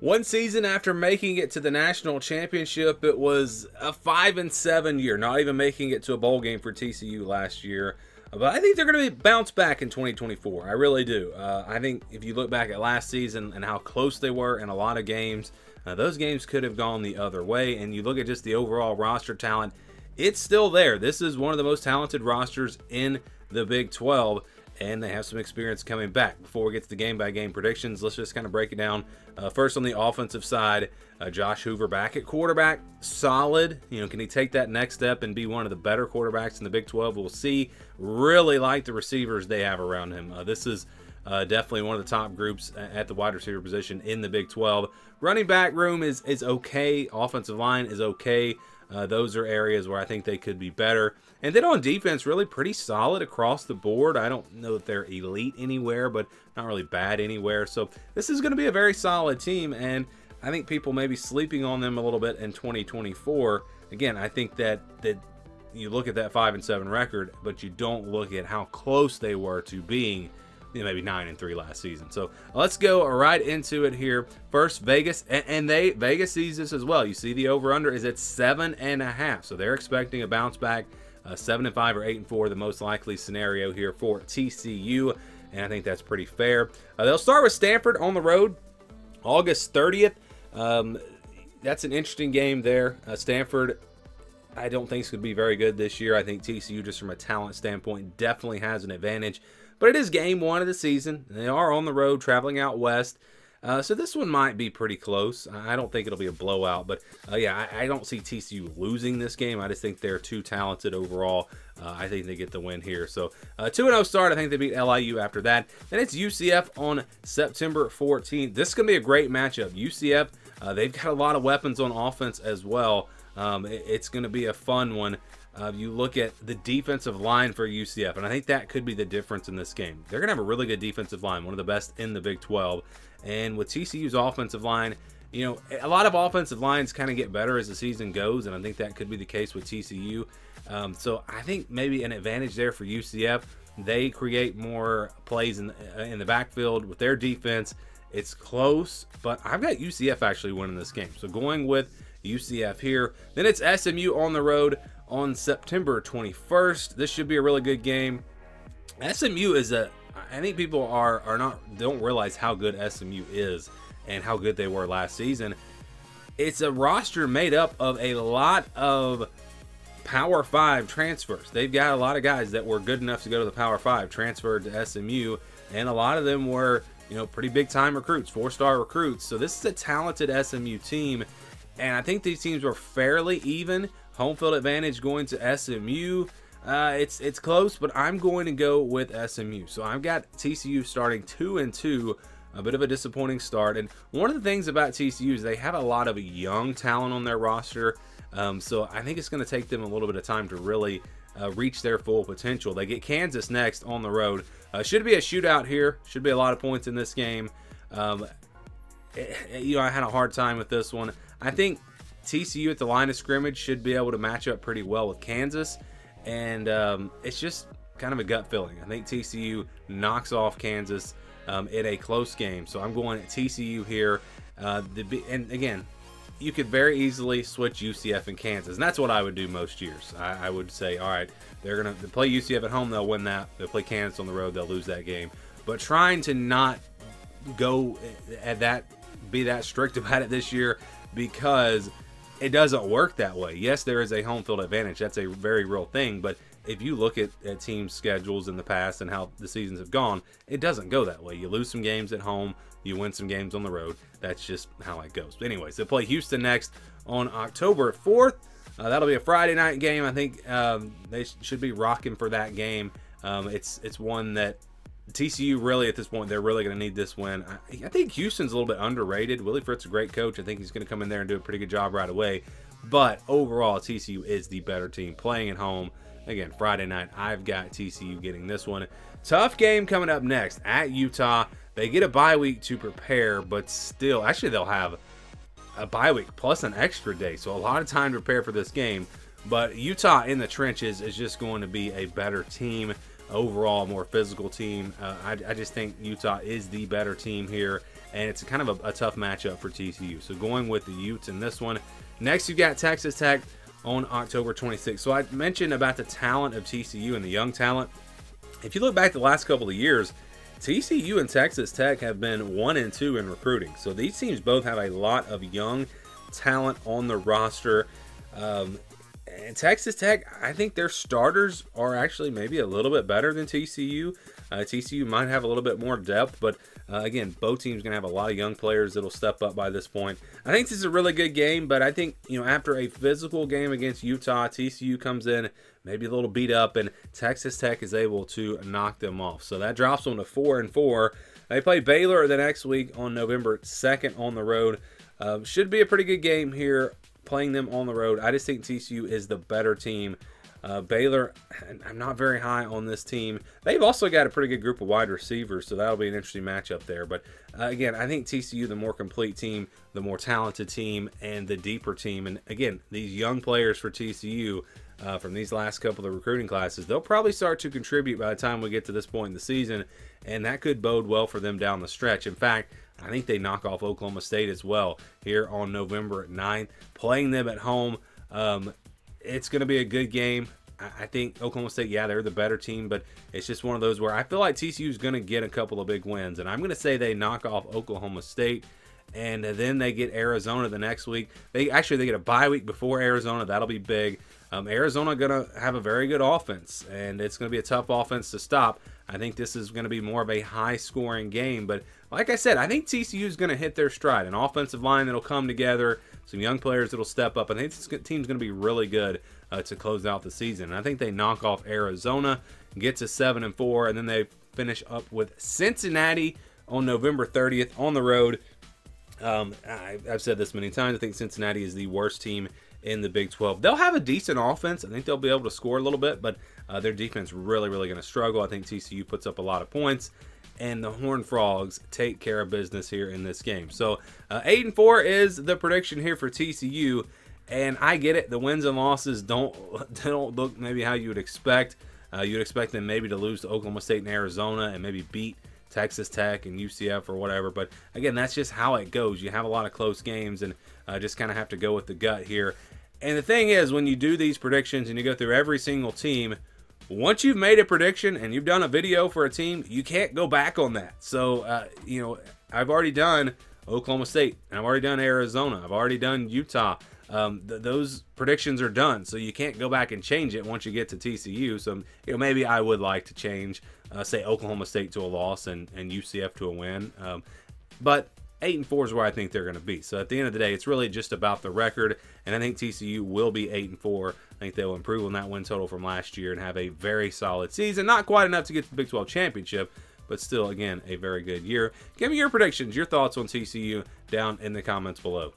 One season after making it to the national championship, it was a 5-7 year, not even making it to a bowl game for TCU last year. But I think they're going to bounce back in 2024. I really do. I think if you look back at last season and how close they were in a lot of games, those games could have gone the other way. And you look at just the overall roster talent, it's still there. This is one of the most talented rosters in the Big 12. And they have some experience coming back. Before we get to the game-by-game predictions, let's just kind of break it down. First, on the offensive side, Josh Hoover back at quarterback, solid. Can he take that next step and be one of the better quarterbacks in the Big 12? We'll see. Really like the receivers they have around him. This is definitely one of the top groups at the wide receiver position in the Big 12. Running back room is okay. Offensive line is okay. Those are areas where I think they could be better. And then on defense, really pretty solid across the board. I don't know that they're elite anywhere, but not really bad anywhere. So this is going to be a very solid team, and I think people may be sleeping on them a little bit in 2024. Again, I think that you look at that 5-7 record, but you don't look at how close they were to being maybe 9-3 last season. So let's go right into it here. First, Vegas, and Vegas sees this as well. You see the over/under is at 7.5, so they're expecting a bounce back. 7-5 or 8-4, the most likely scenario here for TCU, and I think that's pretty fair. They'll start with Stanford on the road, August 30th. That's an interesting game there. Stanford, I don't think is going to be very good this year. I think TCU, just from a talent standpoint, definitely has an advantage. But it is game one of the season. They are on the road, traveling out west. So this one might be pretty close. I don't think it'll be a blowout. But, yeah, I don't see TCU losing this game. I just think they're too talented overall. I think they get the win here. So 2-0 start. I think they beat LIU after that. Then it's UCF on September 14th. This is going to be a great matchup. UCF, they've got a lot of weapons on offense as well. It's going to be a fun one. You look at the defensive line for UCF, and I think that could be the difference in this game. They're going to have a really good defensive line, one of the best in the Big 12. And with TCU's offensive line, a lot of offensive lines kind of get better as the season goes, and I think that could be the case with TCU. So I think maybe an advantage there for UCF. They create more plays in the backfield with their defense. It's close, but I've got UCF actually winning this game. So going with UCF here. Then it's SMU on the road on September 21st. This should be a really good game. SMU is I think people don't realize how good SMU is and how good they were last season. It's a roster made up of a lot of Power 5 transfers. They've got a lot of guys that were good enough to go to the Power 5 transferred to SMU, and a lot of them were, pretty big time recruits, 4-star recruits. So this is a talented SMU team, and I think these teams were fairly even. Home field advantage going to SMU. It's close, but I'm going to go with SMU. So I've got TCU starting 2-2, a bit of a disappointing start. And one of the things about TCU is they have a lot of young talent on their roster. So I think it's going to take them a little bit of time to really reach their full potential. They get Kansas next on the road. Should be a shootout here. Should be a lot of points in this game. I had a hard time with this one. I think TCU at the line of scrimmage should be able to match up pretty well with Kansas. And it's just kind of a gut feeling. I think TCU knocks off Kansas in a close game. So I'm going at TCU here. And again, you could very easily switch UCF and Kansas. And that's what I would do most years. I would say, all right, they're going to play UCF at home. They'll win that. They'll play Kansas on the road. They'll lose that game. But trying to not go at that, be that strict about it this year, because it doesn't work that way. Yes, there is a home field advantage. That's a very real thing. But if you look at team schedules in the past and how the seasons have gone, it doesn't go that way. You lose some games at home. You win some games on the road. That's just how it goes. But anyways, they play Houston next on October 4th. That'll be a Friday night game. I think they should be rocking for that game. It's one that TCU really, at this point, they're really going to need this win. I think Houston's a little bit underrated. Willie Fritz is a great coach. I think he's going to come in there and do a pretty good job right away. But overall, TCU is the better team playing at home. Again, Friday night, I've got TCU getting this one. Tough game coming up next at Utah. They get a bye week to prepare, but still, actually, they'll have a bye week plus an extra day. So a lot of time to prepare for this game. But Utah in the trenches is just going to be a better team. Overall, more physical team. I just think Utah is the better team here, and it's kind of a tough matchup for TCU. So going with the Utes in this one. Next, you've got Texas Tech on October 26th. So I mentioned about the talent of TCU and the young talent. If you look back the last couple of years, TCU and Texas Tech have been 1 and 2 in recruiting. So these teams both have a lot of young talent on the roster. And Texas Tech, I think their starters are actually maybe a little bit better than TCU. TCU might have a little bit more depth, but again, both teams going to have a lot of young players that'll step up by this point. I think this is a really good game, but I think, after a physical game against Utah, TCU comes in maybe a little beat up, and Texas Tech is able to knock them off. So that drops them to 4-4. They play Baylor the next week on November 2nd on the road. Should be a pretty good game here, playing them on the road. I just think TCU is the better team. Baylor, I'm not very high on this team. They've also got a pretty good group of wide receivers, so that'll be an interesting matchup there. But again, I think TCU, the more complete team, the more talented team, and the deeper team. And again, these young players for TCU from these last couple of recruiting classes, they'll probably start to contribute by the time we get to this point in the season, and that could bode well for them down the stretch. In fact, I think they knock off Oklahoma State as well here on November 9th, playing them at home. It's going to be a good game. I think Oklahoma State, yeah, they're the better team, but it's just one of those where I feel like TCU is going to get a couple of big wins. And I'm going to say they knock off Oklahoma State, and then they get Arizona the next week. They get a bye week before Arizona. That'll be big. Arizona going to have a very good offense, and it's going to be a tough offense to stop. I think this is going to be more of a high-scoring game. But like I said, I think TCU is going to hit their stride. An offensive line that'll come together, some young players that'll step up. I think this team's going to be really good to close out the season. And I think they knock off Arizona, get to 7-4, and then they finish up with Cincinnati on November 30th on the road. I've said this many times. I think Cincinnati is the worst team in the Big 12. They'll have a decent offense. I think they'll be able to score a little bit, but their defense really going to struggle. I think TCU puts up a lot of points, and the Horned Frogs take care of business here in this game. So 8-4 is the prediction here for TCU, and I get it. The wins and losses don't look maybe how you would expect. You'd expect them maybe to lose to Oklahoma State and Arizona and maybe beat Texas Tech and UCF or whatever. But again, that's just how it goes. You have a lot of close games, and just kind of have to go with the gut here. And the thing is, when you do these predictions and you go through every single team, once you've made a prediction and you've done a video for a team, you can't go back on that. So, I've already done Oklahoma State, and I've already done Arizona. I've already done Utah. Those predictions are done, so you can't go back and change it once you get to TCU. So, maybe I would like to change, say, Oklahoma State to a loss and UCF to a win. But 8-4 is where I think they're going to be. So at the end of the day, it's really just about the record, and I think TCU will be 8-4. I think they'll improve on that win total from last year and have a very solid season. Not quite enough to get to the Big 12 championship, but still, again, a very good year. Give me your predictions, your thoughts on TCU down in the comments below.